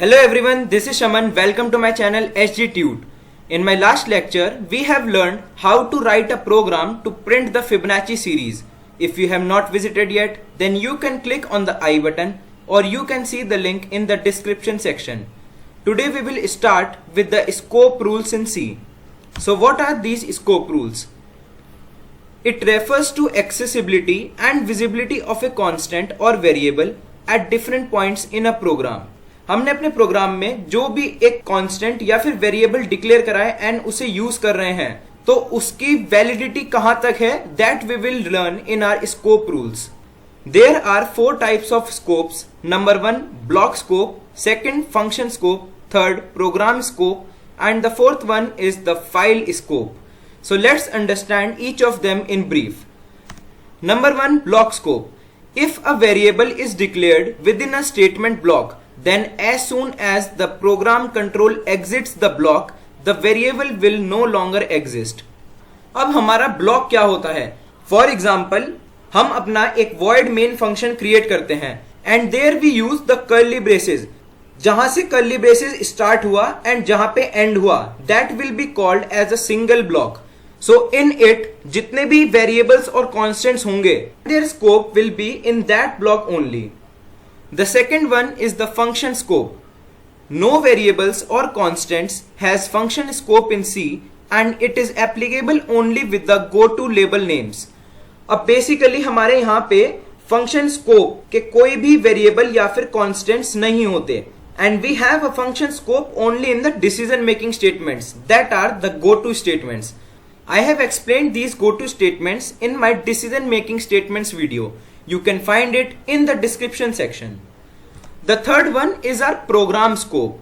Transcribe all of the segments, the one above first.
Hello everyone, this is Shaman. Welcome to my channel SG Tute. In my last lecture, we have learned how to write a program to print the Fibonacci series. If you have not visited yet, then you can click on the I button or you can see the link in the description section. Today we will start with the scope rules in C. So what are these scope rules? It refers to accessibility and visibility of a constant or variable at different points in a program. हमने अपने program में जो भी एक constant या फिर variable declare करा है एंड उसे यूज कर रहे हैं तो उसकी वैलिडिटी कहां तक है that we will learn in our scope rules. There are 4 types of scopes. Number 1 block scope, second function scope, third program scope and the fourth one is the file scope. So let's understand each of them in brief. Number 1 block scope. If a variable is declared within a statement block, then as soon as the program control exits the block, the variable will no longer exist. अब हमारा block क्या होता है? For example हम अपना एक void main function create करते हैं and there we use the curly braces. जहां से curly braces स्टार्ट हुआ एंड जहां पे एंड हुआ that will be called as a single block. So in it जितने भी variables और constants होंगे their scope will be in that block only. The second one is the function scope. No variables or constants has function scope in C and it is applicable only with the go-to label names. अब basically हमारे यहाँ पे function scope के कोई भी variable या फिर constants नहीं होते and we have a function scope only in the decision making statements that are the go-to statements. I have explained these go-to statements in my decision making statements video. You can find it in the description section. The third one is our program scope.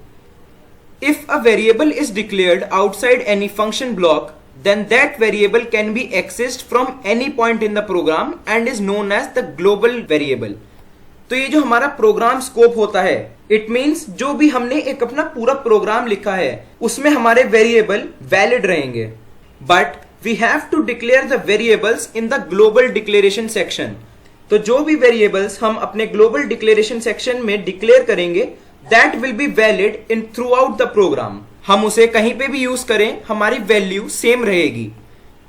If a variable is declared outside any function block, then that variable can be accessed from any point in the program and is known as the global variable. तो ये जो हमारा programme scope होता है, it means जो भी हमने एक अपना पूरा प्रोग्राम लिखा है उसमें हमारे वेरिएबल वैलिड रहेंगे. But we have to declare the variables in the global declaration section. तो जो भी variables हम अपने global declaration section में declare करेंगे that will be valid in throughout the program. हम उसे कहीं पे भी यूज करें हमारी वैल्यू सेम रहेगी.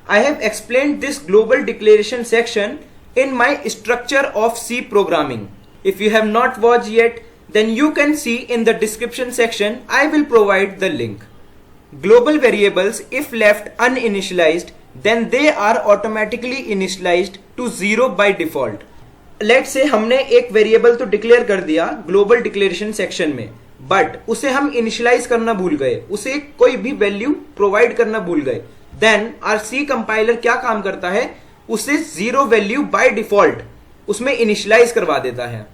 I have explained this global declaration section in my structure of C programming. If you have not watched yet, then you can see in the description section. I will provide the link. Global variables, if left uninitialized, then they are automatically initialized to 0 by default. Let's say हमने एक variable तो declare कर दिया global declaration section में, but उसे हम initialize करना भूल गए, उसे कोई भी value provide करना भूल गए. Then our C compiler क्या काम करता है? उसे 0 value by default उसमें initialize करवा देता है.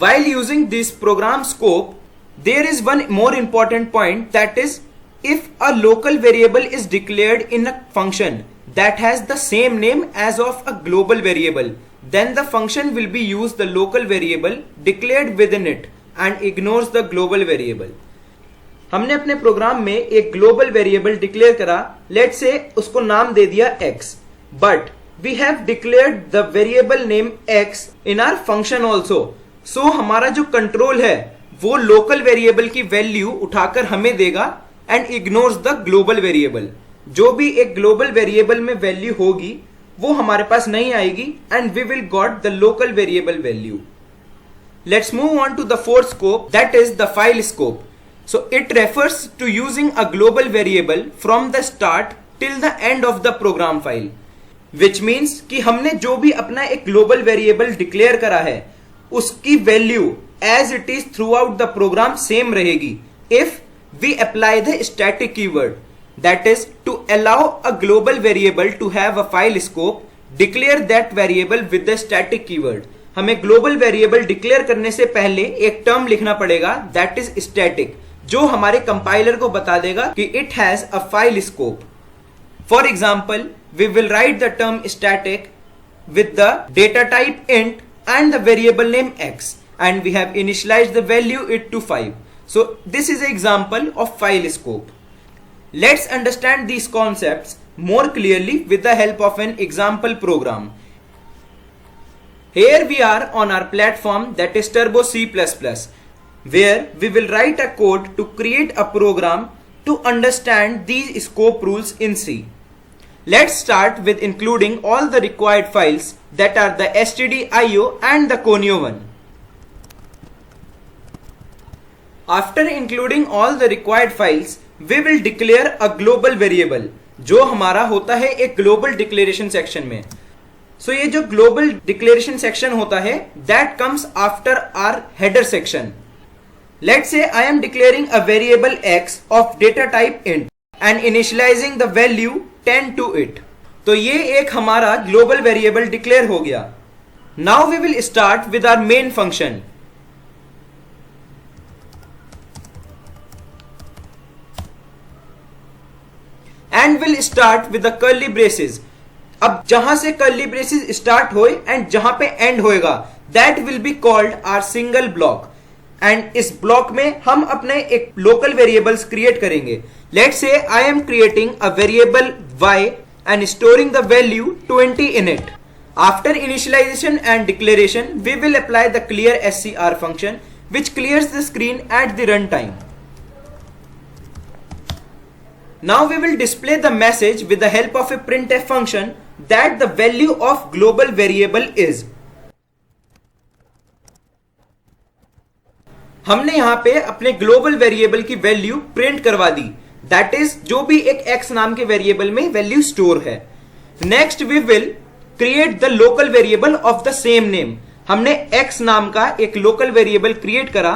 While using this program scope, there is one more important point, that is if a local variable is declared in a function that has the same name as of a global variable, then the function will be use the local variable declared within it and ignores the global variable. हमने अपने program में एक global variable declare करा, let's say उसको नाम दे दिया x, but we have declared the variable name x in our function also. So हमारा जो कंट्रोल है वो लोकल वेरिएबल की वैल्यू उठाकर हमें देगा and ignores the global variable. जो भी एक global variable में value होगी वो हमारे पास नहीं आएगी and we will got the local variable value. Let's move on to the fourth scope, that is the file scope. So it refers to using a global variable from the start till the end of the program file. Which means कि हमने जो भी अपना एक global variable declare करा है उसकी value as it is throughout the program same रहेगी if we apply the static keyword. That is, to allow a global variable to have a file scope, declare that variable with the static keyword. हमें global variable declare करने से पहले एक term लिखना पड़ेगा that is static, जो हमारे compiler को बता देगा कि it has a file scope. For example, we will write the term static with the data type int and the variable name x, and we have initialized the value it to 5. So this is an example of file scope. Let's understand these concepts more clearly with the help of an example program. Here we are on our platform, that is Turbo C++. where we will write a code to create a program to understand these scope rules in C. Let's start with including all the required files that are the stdio and the conio one. After including all the required files, we will declare a global variable जो हमारा होता है एक global declaration section में. So ये जो global declaration section होता है that comes after our header section. Let's say I am declaring a variable x of data type int and initializing the value 10 to it. तो ये एक हमारा global variable declare हो गया. Now we will start with our main function. And will start with the curly braces. अब जहां से curly braces start होए and जहां पे end होएगा that will be called our single block. And इस block में हम अपने एक local variables create करेंगे. Let's say I am creating a variable y and storing the value 20 in it. After initialization and declaration, we will apply the clear scr function which clears the screen at the runtime. Now we will display the message with the help of a printf function that the value of global variable is. हमने यहाँ पे अपने global variable की value print करवा दी. That is जो भी एक x नाम के variable में value store है. Next we will create the local variable of the same name. हमने x नाम का एक local variable create करा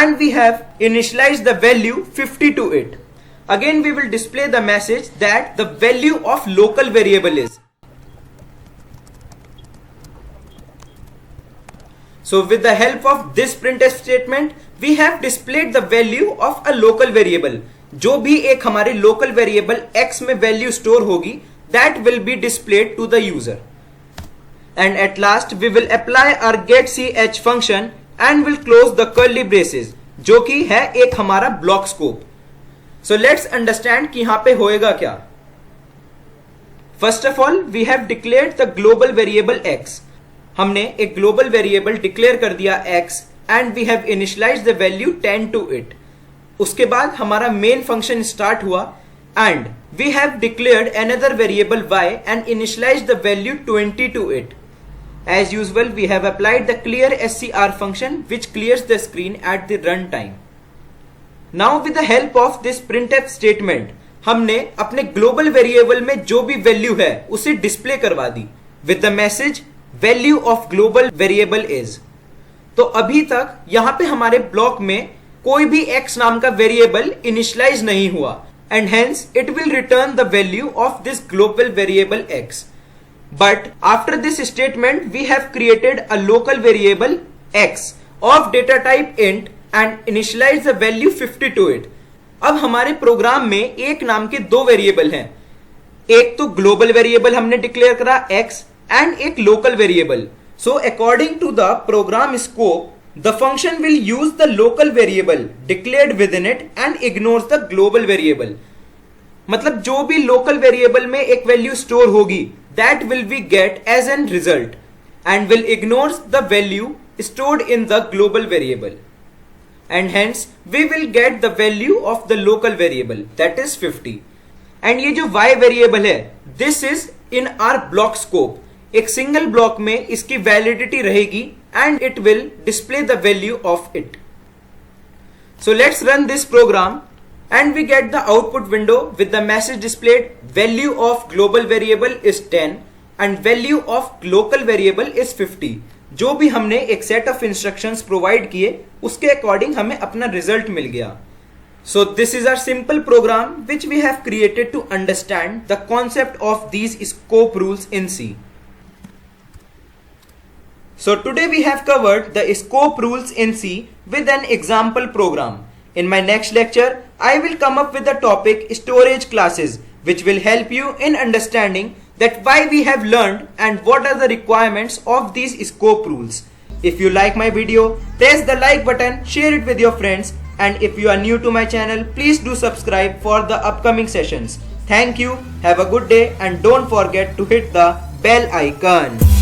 and we have initialized the value 50 to it. Again we will display the message that the value of local variable is. So with the help of this printf statement we have displayed the value of a local variable. जो भी एक हमारे local variable x में value store होगी that will be displayed to the user. And at last we will apply our getch function and will close the curly braces जो कि है एक हमारा block scope. So let's understand कि यहाँ पे होएगा क्या. First of all, we have declared the global variable x. हमने एक global variable declare कर दिया x and we have initialized the value 10 to it. उसके बाद हमारा main function start हुआ and we have declared another variable y and initialized the value 20 to it. As usual, we have applied the clear scr function which clears the screen at the runtime. Now with the help of this printf statement हमने अपने global variable में जो भी value है उसे display करवा दी with the message value of global variable is. तो अभी तक यहाँ पे हमारे block में कोई भी x नाम का variable initialize नहीं हुआ and hence it will return the value of this global variable x. But after this statement we have created a local variable x of data type int and initialize the value 50 to it. अब हमारे programme में एक नाम के दो variable हैं. एक तो ग्लोबल वेरिएबल हमने डिक्लेयर करा x एंड एक local variable. So according to the program scope the function will use the local variable declared within it and ignores the global variable. मतलब जो भी लोकल वेरिएबल में एक value store होगी that will be get as an result and will ignores the value stored in the global variable. And hence we will get the value of the local variable that is 50. And ये जो y variable है this is in our block scope. एक single block में इसकी validity रहेगी and it will display the value of it. So let's run this program and we get the output window with the message displayed value of global variable is 10 and value of local variable is 50. जो भी हमने एक set of instructions provide किए उसके according हमें अपना result मिल गया. So this is our simple program which we have created to understand the concept of these scope rules in C. So today we have covered the scope rules in C with an example program. In my next lecture, I will come up with the topic storage classes which will help you in understanding that why we have learned and what are the requirements of these scope rules. If you like my video, press the like button, share it with your friends, and if you are new to my channel, please do subscribe for the upcoming sessions. Thank you, have a good day, and don't forget to hit the bell icon.